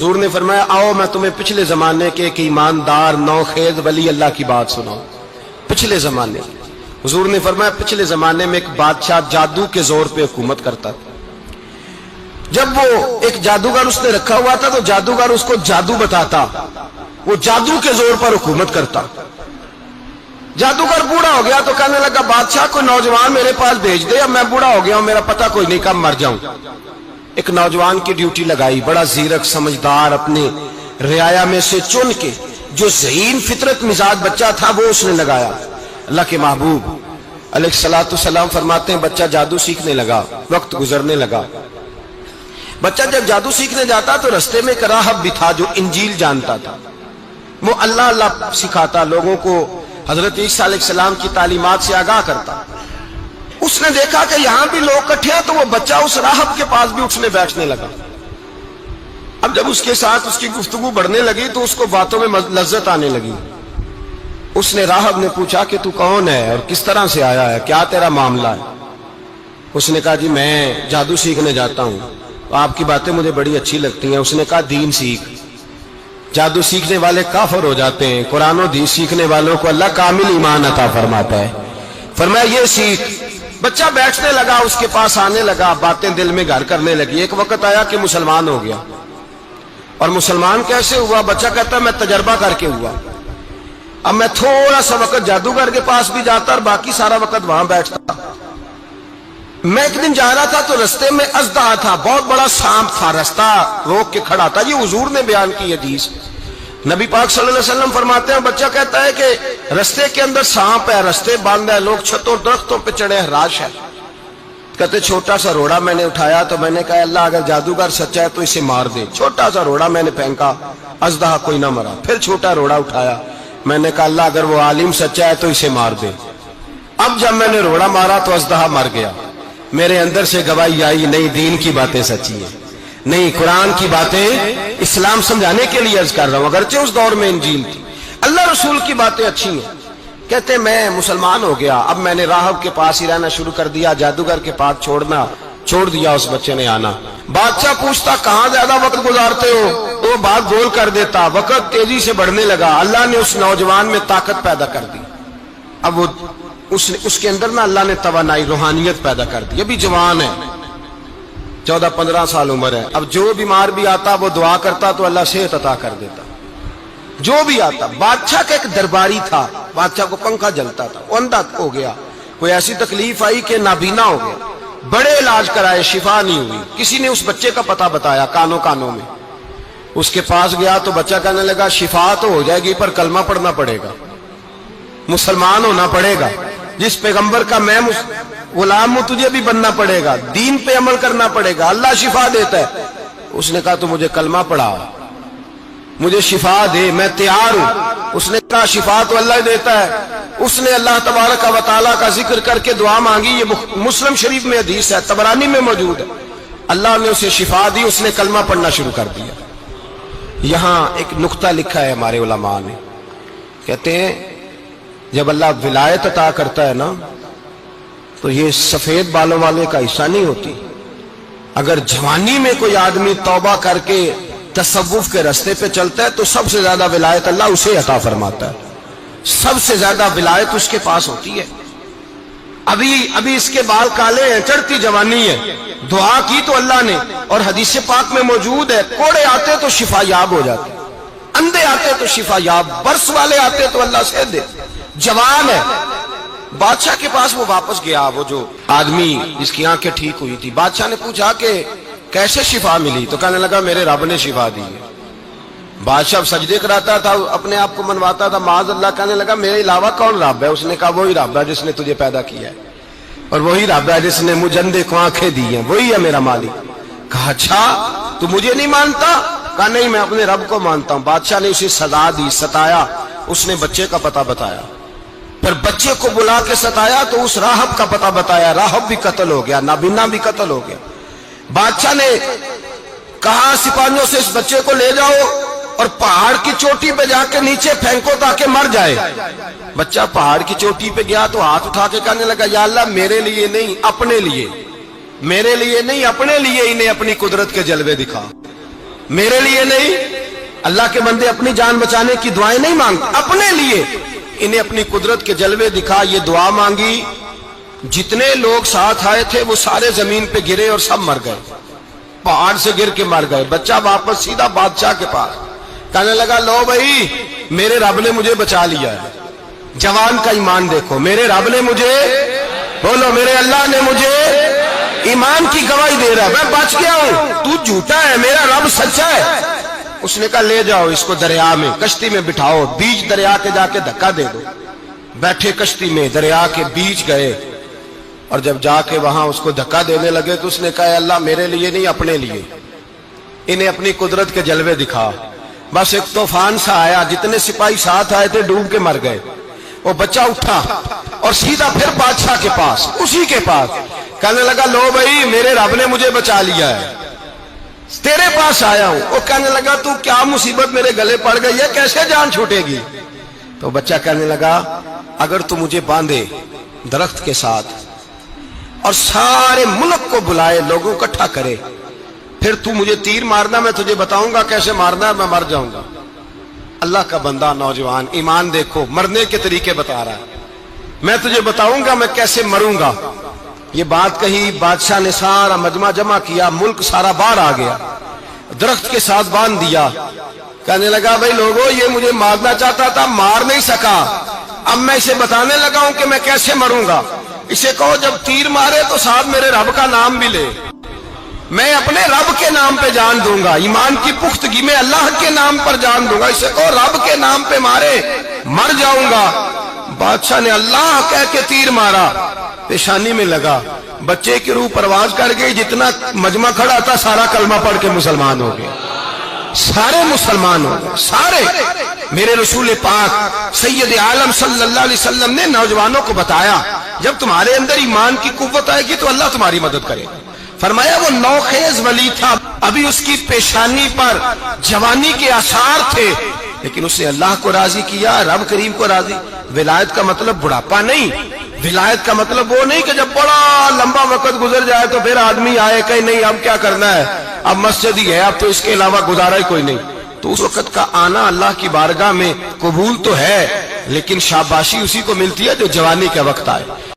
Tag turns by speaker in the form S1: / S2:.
S1: حضور نے فرمایا آؤ میں تمہیں پچھلے زمانے کے ایک ایماندار نوخیز ولی اللہ کی بات سناؤں. پچھلے زمانے حضور نے فرمایا پچھلے زمانے میں ایک بادشاہ جادو کے زور پہ حکومت کرتا تھا. جب وہ ایک جادوگر اس نے رکھا ہوا تھا تو جادوگر اس کو جادو بتاتا, وہ جادو کے زور پر حکومت کرتا. جادوگر بوڑھا ہو گیا تو کہنے لگا بادشاہ کو نوجوان میرے پاس بھیج دے, اب میں بوڑھا ہو گیا ہوں, میرا پتہ کوئی نہیں کب مر جاؤں. ایک نوجوان کی ڈیوٹی لگائی, بڑا زیرک سمجھدار, اپنے رعایا میں سے چن کے جو ذہین فطرت مزاج بچہ تھا وہ اس نے لگایا. اللہ کے محبوب علیہ الصلوۃ والسلام فرماتے ہیں بچہ جادو سیکھنے لگا, وقت گزرنے لگا. بچہ جب جادو سیکھنے جاتا تو رستے میں ایک راہب بھی تھا جو انجیل جانتا تھا, وہ اللہ اللہ سکھاتا, لوگوں کو حضرت عیسیٰ علیہ السلام کی تعلیمات سے آگاہ کرتا. اس نے دیکھا کہ یہاں بھی لوگ اکٹھے ہیں تو وہ بچہ اس راہب کے پاس بھی اٹھنے بیٹھنے لگا. اب جب اس کے ساتھ اس کی گفتگو بڑھنے لگی تو اس کو باتوں میں لذت آنے لگی. اس نے راہب نے پوچھا کہ تو کون ہے اور کس طرح سے آیا ہے, کیا تیرا معاملہ ہے؟ اس نے کہا جی میں جادو سیکھنے جاتا ہوں, آپ کی باتیں مجھے بڑی اچھی لگتی ہیں. اس نے کہا دین سیکھ, جادو سیکھنے والے کافر ہو جاتے ہیں, قرآن و حدیث سیکھنے والوں کو اللہ کامل ایمان عطا فرماتا ہے. فرمایا یہ سیکھ. بچہ بیٹھنے لگا, اس کے پاس آنے لگا, باتیں دل میں گھر کرنے لگی. ایک وقت آیا کہ مسلمان ہو گیا. اور مسلمان کیسے ہوا؟ بچہ کہتا ہے میں تجربہ کر کے ہوا. اب میں تھوڑا سا وقت جادوگر کے پاس بھی جاتا اور باقی سارا وقت وہاں بیٹھتا. میں ایک دن جا رہا تھا تو رستے میں ازدہا تھا, بہت بڑا سانپ تھا, رستہ روک کے کھڑا تھا. یہ حضور نے بیان کی حدیث. نبی پاک صلی اللہ علیہ وسلم فرماتے ہیں بچہ کہتا ہے کہ رستے کے اندر سانپ ہے, رستے بند ہے, لوگ چھتوں درختوں پہ چڑھے, ہراش ہے. کہتے چھوٹا سا روڑا میں نے اٹھایا تو میں نے کہا اللہ اگر جادوگر سچا ہے تو اسے مار دے. چھوٹا سا روڑا میں نے پھینکا, ازدہا کوئی نہ مرا. پھر چھوٹا روڑا اٹھایا, میں نے کہا اللہ اگر وہ عالم سچا ہے تو اسے مار دے. اب جب میں نے روڑا مارا تو ازدہا مر گیا. میرے اندر سے گواہی آئی نہیں دین کی باتیں سچی ہیں, نہیں قرآن کی باتیں اسلام سمجھانے کے لیے عرض کر رہا ہوں. اگرچہ اس دور میں انجیل تھی, اللہ رسول کی باتیں اچھی ہیں. کہتے میں مسلمان ہو گیا, اب میں نے راہب کے پاس ہی رہنا شروع کر دیا, جادوگر کے پاس چھوڑ دیا. اس بچے نے آنا. بادشاہ پوچھتا کہاں زیادہ وقت گزارتے ہو, تو وہ بات گول کر دیتا. وقت تیزی سے بڑھنے لگا. اللہ نے اس نوجوان میں طاقت پیدا کر دی. اب وہ اس کے اندر نا اللہ نے توانائی روحانیت پیدا کر دی. ابھی جوان ہے, 14-15 سال عمر ہے. اب جو بیمار بھی آتا وہ دعا کرتا تو اللہ صحت عطا کر دیتا. جو بھی آتا. بادشاہ کا ایک درباری تھا, بادشاہ کو پنکھا جلتا تھا, وہ اندھا ہو گیا. کوئی ایسی تکلیف آئی کہ نابینا ہو گیا. بڑے علاج کرائے, شفا نہیں ہوئی. کسی نے اس بچے کا پتہ بتایا کانوں میں. اس کے پاس گیا تو بچہ کہنے لگا شفا تو ہو جائے گی پر کلمہ پڑھنا پڑے گا, مسلمان ہونا پڑے گا. جس پیغمبر کا میں غلام ہوں تجھے بھی بننا پڑے گا, دین پہ عمل کرنا پڑے گا. اللہ شفا دیتا ہے. اس نے کہا تو مجھے کلمہ پڑھا, مجھے شفا دے, میں تیار ہوں. اس نے کہا شفا تو اللہ دیتا ہے. اس نے اللہ تبارک و تعالیٰ کا ذکر کر کے دعا مانگی. یہ مسلم شریف میں حدیث ہے, طبرانی میں موجود ہے. اللہ نے اسے شفا دی, اس نے کلمہ پڑھنا شروع کر دیا. یہاں ایک نقطہ لکھا ہے ہمارے علماء نے, کہتے ہیں جب اللہ ولایت عطا کرتا ہے نا تو یہ سفید بالوں والے کا حصہ نہیں ہوتی. اگر جوانی میں کوئی آدمی توبہ کر کے تصوف کے راستے پہ چلتا ہے تو سب سے زیادہ ولایت اللہ اسے عطا فرماتا ہے. سب سے زیادہ ولایت اس کے پاس ہوتی ہے. ابھی اس کے بال کالے ہیں, چڑھتی جوانی ہے, دعا کی تو اللہ نے, اور حدیث پاک میں موجود ہے کوڑے آتے تو شفا یاب ہو جاتے, اندھے آتے تو شفا یاب, برس والے آتے تو اللہ سے دے. جوان ہے. بادشاہ کے پاس وہ واپس گیا, وہ جو آدمی جس کی آنکھیں ٹھیک ہوئی تھی. بادشاہ نے پوچھا کہ کیسے شفا ملی, تو کہنے لگا میرے رب نے شفا دی ہے. بادشاہ سجدے کراتا تھا, اپنے آپ کو منواتا تھا معاذ اللہ. کہنے لگا میرے علاوہ کون رب ہے؟ اس نے کہا وہی رب ہے جس نے تجھے پیدا کیا ہے, اور وہی رب ہے جس نے مجھے اندھے کو آنکھیں دی ہیں, وہی ہے میرا مالک. کہا اچھا تو مجھے نہیں مانتا؟ کہا نہیں میں اپنے رب کو مانتا ہوں. بادشاہ نے اسے سزا دی, ستایا. اس نے بچے کا پتہ بتایا, پھر بچے کو بلا کے ستایا تو اس راہب کا پتہ بتایا. راہب بھی قتل ہو گیا, نابینا بھی قتل ہو گیا. بادشاہ نے کہا سپاہیوں سے اس بچے کو لے جاؤ اور پہاڑ کی چوٹی پہ جا کے نیچے پھینکو تاکہ مر جائے. بچہ پہاڑ کی چوٹی پہ گیا تو ہاتھ اٹھا کے کہنے لگا یا اللہ میرے لیے نہیں اپنے لیے, میرے لیے نہیں اپنے لیے انہیں اپنی قدرت کے جلوے دکھا. میرے لیے نہیں. اللہ کے بندے اپنی جان بچانے کی دعائیں نہیں مانگتے, اپنے لیے. انہیں اپنی قدرت کے جلوے دکھا, یہ دعا مانگی, جتنے لوگ ساتھ آئے تھے وہ سارے زمین پہ گرے اور سب مر گئے, پہاڑ سے گر کے مر گئے. بچہ واپس سیدھا بادشاہ کے پاس کہنے لگا, لو بھائی میرے رب نے مجھے بچا لیا ہے. جوان کا ایمان دیکھو, میرے رب نے مجھے, بولو میرے اللہ نے مجھے ایمان کی گواہی دے رہا ہے, میں بچ گیا ہوں, تو جھوٹا ہے, میرا رب سچا ہے. اس نے کہا لے جاؤ اس کو دریا میں, کشتی میں بٹھاؤ, بیچ دریا کے جا کے دھکا دے دو. بیٹھے کشتی میں, دریا کے بیچ گئے, اور جب جا کے وہاں اس کو دھکا دینے لگے تو اس نے کہا اللہ میرے لیے نہیں اپنے لیے. انہیں اپنی قدرت کے جلوے دکھا. بس ایک طوفان سا آیا, جتنے سپاہی ساتھ آئے تھے ڈوب کے مر گئے. وہ بچہ اٹھا اور سیدھا پھر بادشاہ کے پاس, اسی کے پاس کہنے لگا, لو بھائی میرے رب نے مجھے بچا لیا ہے, تیرے پاس آیا ہوں. وہ کہنے لگا تو کیا مصیبت میرے گلے پڑ گئی ہے, کیسے جان چھوٹے گی؟ تو بچہ کہنے لگا, اگر تو مجھے باندھے درخت کے ساتھ اور سارے ملک کو بلائے, لوگوں کو اکٹھا کرے, پھر تو مجھے تیر مارنا, میں تجھے بتاؤں گا کیسے مارنا ہے, میں مر جاؤں گا. اللہ کا بندہ نوجوان, ایمان دیکھو, مرنے کے طریقے بتا رہا ہے, میں تجھے بتاؤں گا میں کیسے مروں گا. یہ بات کہی, بادشاہ نے سارا مجمع جمع کیا, ملک سارا باہر آ گیا, درخت کے ساتھ باندھ دیا. کہنے لگا, بھائی لوگوں یہ مجھے مارنا چاہتا تھا, مار نہیں سکا, اب میں اسے بتانے لگا ہوں کہ میں کیسے مروں گا. اسے کہو جب تیر مارے تو ساتھ میرے رب کا نام بھی لے, میں اپنے رب کے نام پہ جان دوں گا, ایمان کی پختگی میں اللہ کے نام پر جان دوں گا. اسے کہو رب کے نام پہ مارے, مر جاؤں گا. بادشاہ نے اللہ کہہ کے تیر مارا, پیشانی میں لگا, بچے کی روح پرواز کر گئی. جتنا مجمع کھڑا تھا سارا کلمہ پڑھ کے مسلمان ہو گئے, سارے مسلمان ہو گئے, سارے. میرے رسول پاک سید عالم صلی اللہ علیہ وسلم نے نوجوانوں کو بتایا, جب تمہارے اندر ایمان کی قوت آئے گی تو اللہ تمہاری مدد کرے گا. فرمایا وہ نوخیز ولی تھا, ابھی اس کی پیشانی پر جوانی کے آثار تھے, لیکن اس نے اللہ کو راضی کیا, رب کریم کو راضی. ولایت کا مطلب بڑھاپا نہیں, ولایت کا مطلب وہ نہیں کہ جب بڑا لمبا وقت گزر جائے تو پھر آدمی آئے کہ نہیں اب کیا کرنا ہے, اب مسجد ہی ہے, اب تو اس کے علاوہ گزارا ہی کوئی نہیں. تو اس وقت کا آنا اللہ کی بارگاہ میں قبول تو ہے, لیکن شاباشی اسی کو ملتی ہے جو جوانی کا وقت آئے.